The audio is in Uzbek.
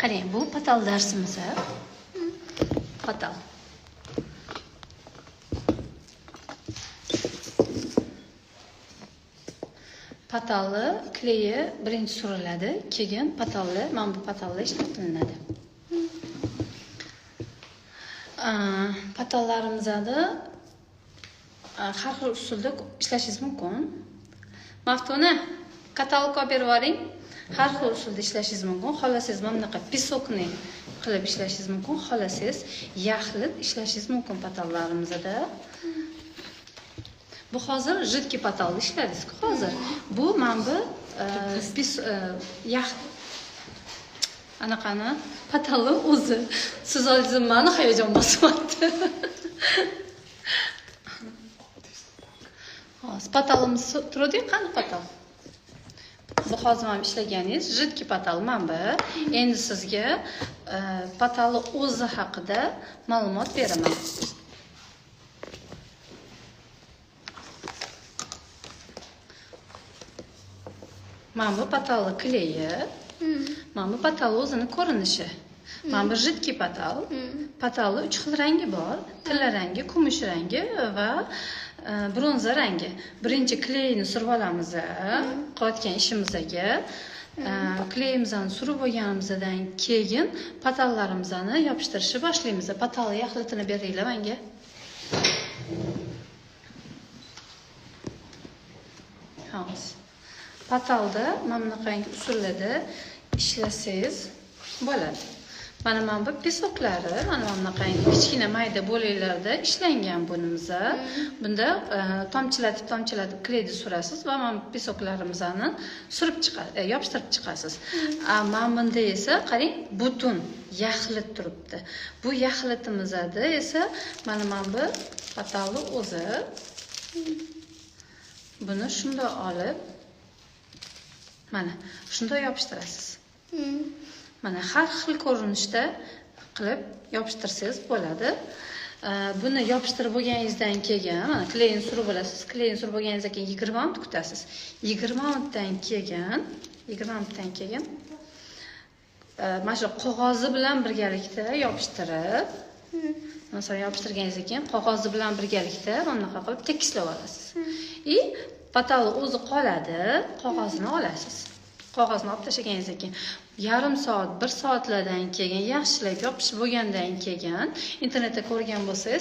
qarang, bu patal darsimiz. Patal. Patalli kleyi birinchi suriladi, keyin patalli, mana bu patalli ishlatiladi. Patallarimizda har xil usulda ishlashingiz mumkin. Maftuna, katalog olib berib yuboring. Har xil usulda ishlashingiz mumkin. Xohlasangiz mana bunaqa pisokni qilib ishlashingiz mumkin. Xohlasangiz yaxlit ishlashingiz mumkin patallarimizda. Bu hozir jidki patalni ishladingiz-ku hozir. Bu mana bu anaqani patalni o'zi. Siz oldingizda meni hayajon bosyapti. Hozir patalimiz turadi, qani patal. Bu hozir ham ishlaganingiz jidki patal mana bu. Endi sizga patalni o'zi haqida ma'lumot beraman. Mana bu patalli kleyi. Mana bu patal o'zini ko'rinishi. Mana bu jidki patal. Patalli 3 xil rangi bor. Tilla rangi, kumush rangi va bronza rangi. Birinchi kleyni surib olamiz, qilayotgan ishimizga. Kleyimizni surib olganimizdan keyin patallarimizni yopishtirishni boshlaymiz. Patalli yaxlitini beringlar menga. Xo'sh. Patalda mana bunaqangi usullarda ishlasangiz bo'ladi. Mana bu pisoklari, mana bunaqangi kichkina mayda bo'laklarda ishlangan bunimiz. Bunda tomchilatib kleyni surasiz va mana pisoklarimizni surib chiqasiz, yopishtirib chiqasiz. Mana bunda esa qarang, butun yaxlit turibdi. Bu yaxlitimizda esa mana bu patalni o'zi. Buni shunday olib mana shunday yopishtirasiz. Mana har xil ko'rinishda qilib yopishtirsangiz bo'ladi. Buni yopishtirib bo'lganingizdan keyin mana kleyni surib olasiz. Kleyni surib bo'lganingizdan keyin 20 minut kutasiz. 20 minutdan keyin mana shu qog'ozi bilan birgalikda yopishtirib, masalan yopishtirganingizdan keyin qog'ozi bilan birgalikda bunaqa qilib tekislab olasiz. Patalni o'zi qoladi, qog'ozni olasiz. Qog'ozni olib tashlaganingizdan keyin yarim soat, 1 soatlardan keyin yaxshilab yopishib bo'lgandan keyin internetda ko'rgan bo'lsangiz